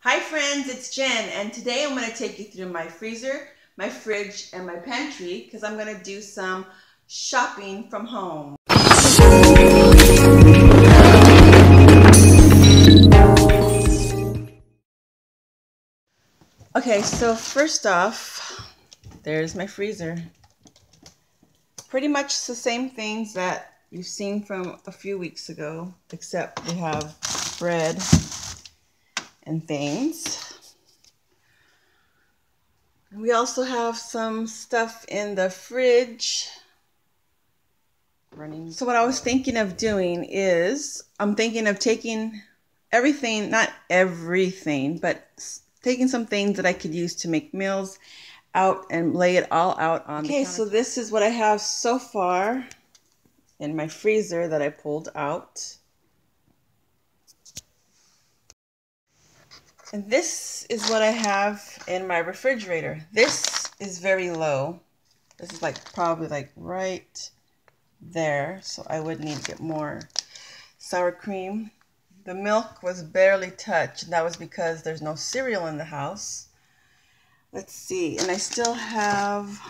Hi friends, it's Jen, and today I'm going to take you through my freezer, my fridge, and my pantry because I'm going to do some shopping from home. Okay, so first off, there's my freezer. Pretty much the same things that you've seen from a few weeks ago, except we have bread and things. We also have some stuff in the fridge. So what I was thinking of doing is, I'm thinking of taking everything, not everything, but taking some things that I could use to make meals out and lay it all out on the counter. Okay, so this is what I have so far in my freezer that I pulled out. And this is what I have in my refrigerator. This is very low. This is probably right there, so I would need to get more sour cream. The milk was barely touched, and that was because there's no cereal in the house. Let's see, and I still have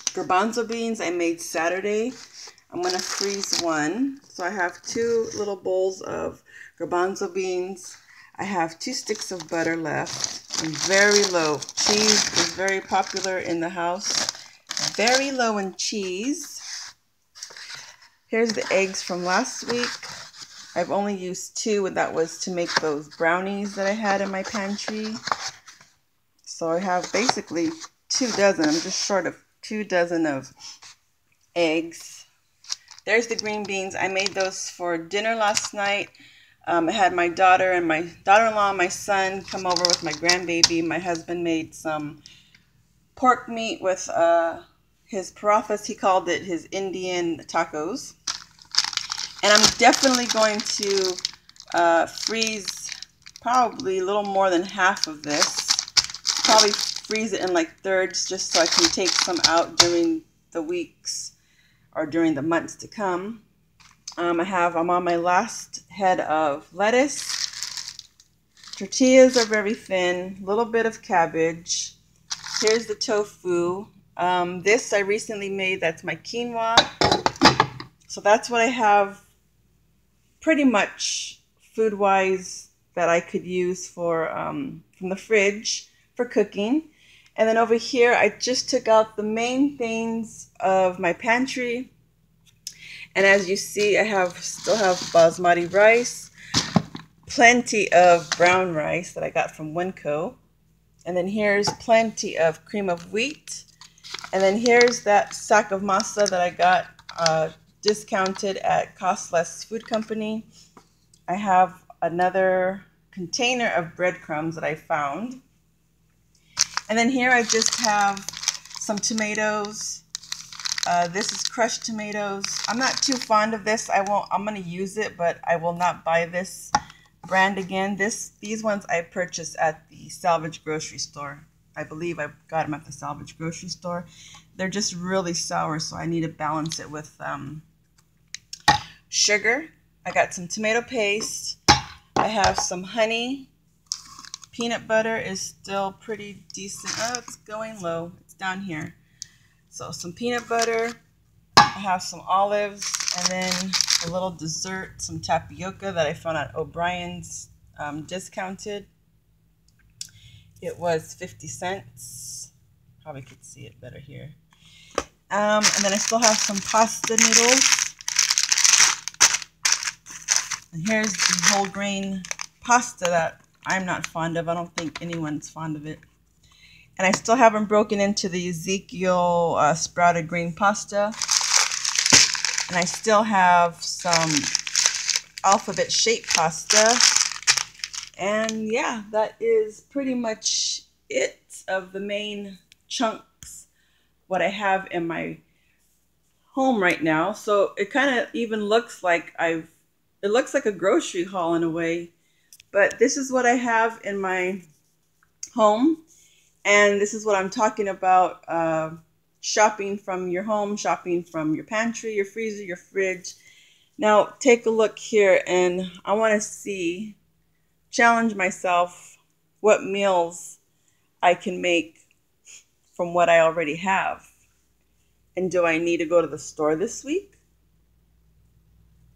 garbanzo beans I made Saturday. I'm going to freeze one. So I have 2 little bowls of garbanzo beans. I have 2 sticks of butter left. And very low. Cheese is very popular in the house. Very low in cheese. Here's the eggs from last week. I've only used 2, and that was to make those brownies that I had in my pantry. So I have basically 2 dozen. I'm just short of 2 dozen of eggs. There's the green beans. I made those for dinner last night. I had my daughter and my daughter-in-law and my son come over with my grandbaby. My husband made some pork meat with his parathas. He called it his Indian tacos. And I'm definitely going to freeze probably a little more than half of this. Probably freeze it in thirds just so I can take some out during the weeks or during the months to come. I'm on my last head of lettuce. Tortillas are very thin, a little bit of cabbage. Here's the tofu. This I recently made, that's my quinoa. So that's what I have pretty much food-wise that I could use for from the fridge for cooking. And then over here, I just took out the main things of my pantry. And as you see, I still have basmati rice, plenty of brown rice that I got from Winco. And then here's plenty of cream of wheat. And then here's that sack of masa that I got discounted at Cost Less Food Company. I have another container of breadcrumbs that I found. And then here I just have some tomatoes. This is crushed tomatoes. I'm not too fond of this. I'm going to use it, but I will not buy this brand again. These ones I purchased at the Salvage grocery store. I believe I got them at the Salvage grocery store. They're just really sour, so I need to balance it with sugar. I got some tomato paste. I have some honey. Peanut butter is still pretty decent. Oh, it's going low. It's down here. So some peanut butter. I have some olives, and then a little dessert, some tapioca that I found at O'Brien's discounted. It was 50 cents. Probably could see it better here. And then I still have some pasta noodles. And here's the whole grain pasta that I'm not fond of. I don't think anyone's fond of it. And I still haven't broken into the Ezekiel sprouted green pasta. And I still have some alphabet shaped pasta. And yeah, that is pretty much it of the main chunks what I have in my home right now. So it kind of even looks like it looks like a grocery haul in a way. But this is what I have in my home. And this is what I'm talking about, shopping from your home, shopping from your pantry, your freezer, your fridge. Now, take a look here, and I want to see challenge myself what meals I can make from what I already have. And do I need to go to the store this week?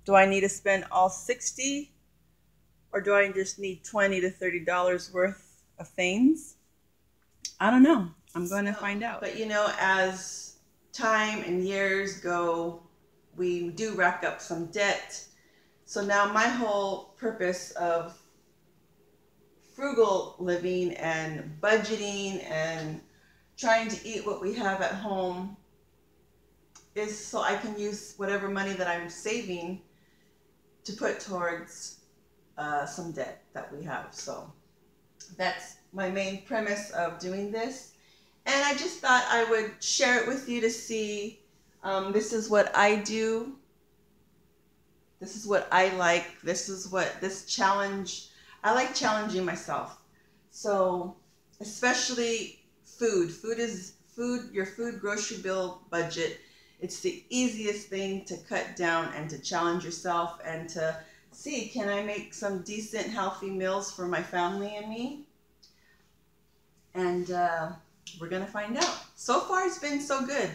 Do I need to spend all 60, or do I just need $20 to $30 worth of things? I don't know. I'm going to find out. But as time and years go, we do rack up some debt. So now my whole purpose of frugal living and budgeting and trying to eat what we have at home is so I can use whatever money that I'm saving to put towards some debt that we have. So that's my main premise of doing this. And I just thought I would share it with you to see, this is what I do. This is what I like. This challenge, I like challenging myself. So especially food. Your food grocery bill budget. It's the easiest thing to cut down and to challenge yourself and to see, can I make some decent, healthy meals for my family and me? And we're going to find out. So far, it's been so good.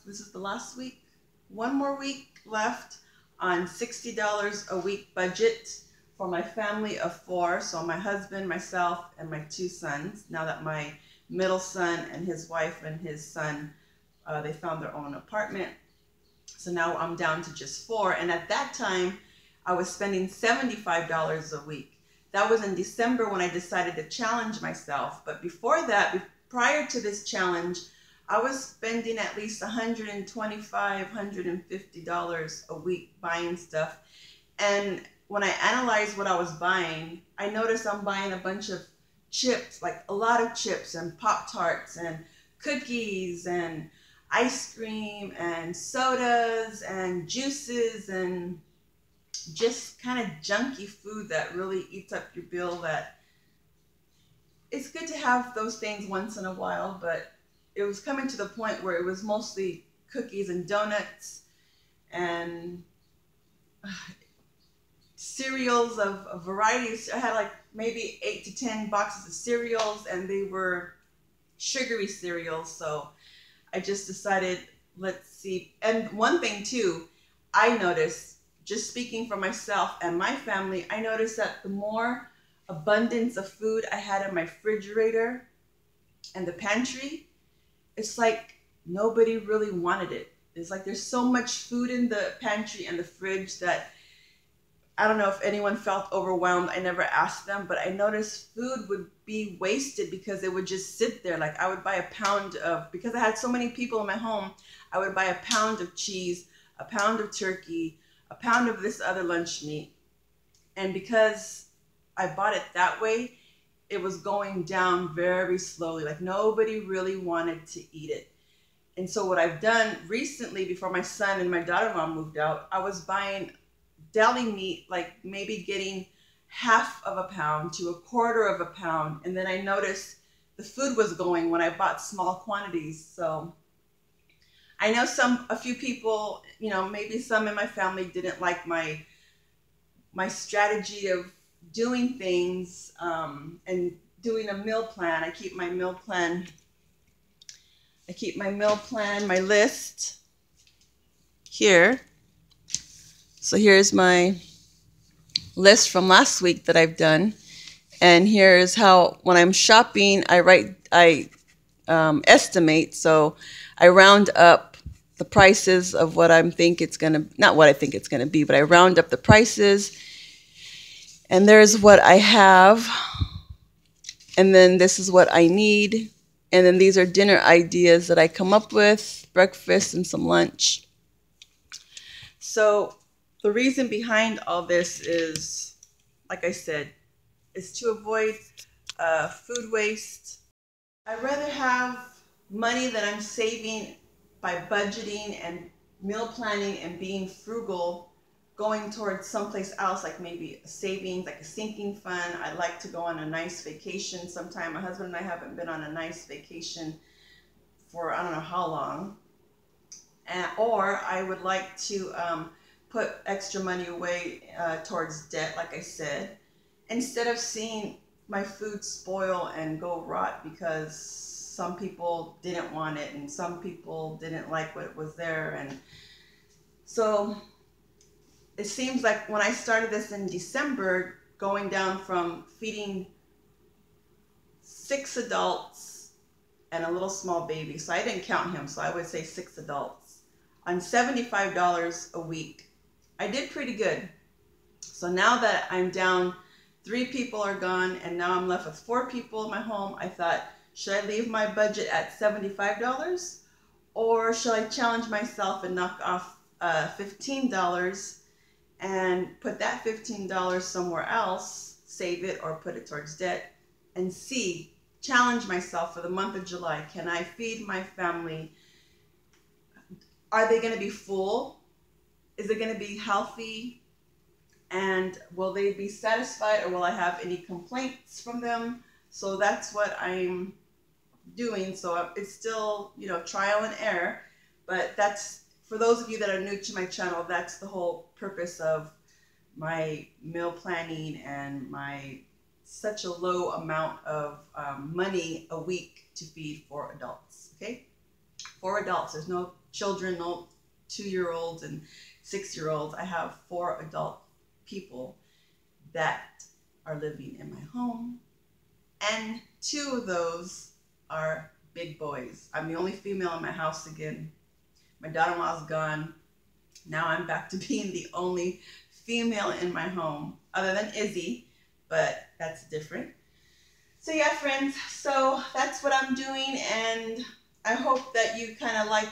This is the last week, one more week left on $60 a week budget for my family of 4. So my husband, myself, and my 2 sons. Now that my middle son and his wife and his son, they found their own apartment. So now I'm down to just 4. And at that time, I was spending $75 a week. That was in December when I decided to challenge myself. But before that, prior to this challenge, I was spending at least $125, $150 a week buying stuff. And when I analyzed what I was buying, I noticed I'm buying a bunch of chips, like a lot of chips and Pop-Tarts and cookies and ice cream and sodas and juices and just kind of junky food that really eats up your bill. That it's good to have those things once in a while, but it was coming to the point where it was mostly cookies and donuts and cereals of varieties. I had like maybe 8 to 10 boxes of cereals, and they were sugary cereals. So I just decided, let's see. And one thing too, I noticed, just speaking for myself and my family, I noticed that the more abundance of food I had in my refrigerator and the pantry, it's like nobody really wanted it. It's like there's so much food in the pantry and the fridge that I don't know if anyone felt overwhelmed. I never asked them, but I noticed food would be wasted because it would just sit there. Like I would buy a pound of, because I had so many people in my home, I would buy a pound of cheese, a pound of turkey, a pound of this other lunch meat. And because I bought it that way, it was going down very slowly. Like nobody really wanted to eat it. And so what I've done recently, before my son and my daughter-in-law moved out, I was buying deli meat, like maybe getting half of a pound to a quarter of a pound. And then I noticed the food was going when I bought small quantities. So I know a few people, maybe some in my family didn't like my strategy of doing things and doing a meal plan. I keep my meal plan, my list here. So here's my list from last week that I've done. And here's how, when I'm shopping, I estimate. So I round up the prices of what I think it's going to, not what I think it's going to be, but I round up the prices. And there's what I have. And then this is what I need. And then these are dinner ideas that I come up with, breakfast and some lunch. So the reason behind all this is, like I said, is to avoid food waste. I'd rather have money that I'm saving by budgeting and meal planning and being frugal going towards someplace else, like maybe a savings, like a sinking fund. I'd like to go on a nice vacation sometime. My husband and I haven't been on a nice vacation for I don't know how long. Or I would like to put extra money away towards debt, like I said, instead of seeing my food spoil and go rot because some people didn't want it and some people didn't like what was there. And so it seems like when I started this in December, going down from feeding 6 adults and a little small baby, so I didn't count him, so I would say 6 adults, on $75 a week, I did pretty good. So now that I'm down, 3 people are gone, and now I'm left with 4 people in my home, I thought, should I leave my budget at $75? Or should I challenge myself and knock off $15 and put that $15 somewhere else, save it or put it towards debt, and challenge myself for the month of July. Can I feed my family? Are they going to be full? Is it going to be healthy? And will they be satisfied, or will I have any complaints from them? So that's what I'm doing. So it's still, trial and error, but that's, for those of you that are new to my channel, that's the whole purpose of my meal planning and my such a low amount of money a week to feed 4 adults, okay? 4 adults. There's no children, no 2-year-olds and 6-year-olds. I have 4 adult people that are living in my home, and 2 of those are big boys. I'm the only female in my house again. My daughter-in-law's gone. Now I'm back to being the only female in my home, other than Izzy, but that's different. So yeah, friends, so that's what I'm doing, and I hope that you kind of like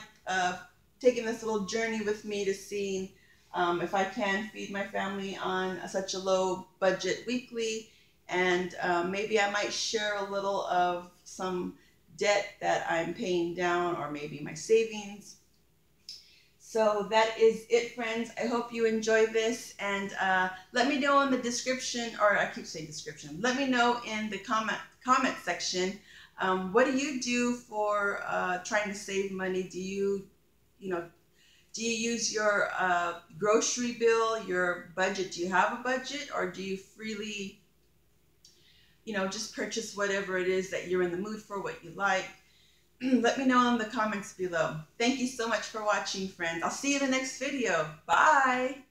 taking this little journey with me to see if I can feed my family on such a low budget weekly, and maybe I might share a little of some debt that I'm paying down, or maybe my savings. So that is it, friends. I hope you enjoy this, and let me know in the description, or I keep saying description, let me know in the comment section, what do you do for trying to save money? Do you use your grocery bill, your budget? Do you have a budget, or do you freely, just purchase whatever it is that you're in the mood for, what you like? Let me know in the comments below. Thank you so much for watching, friends. I'll see you in the next video. Bye.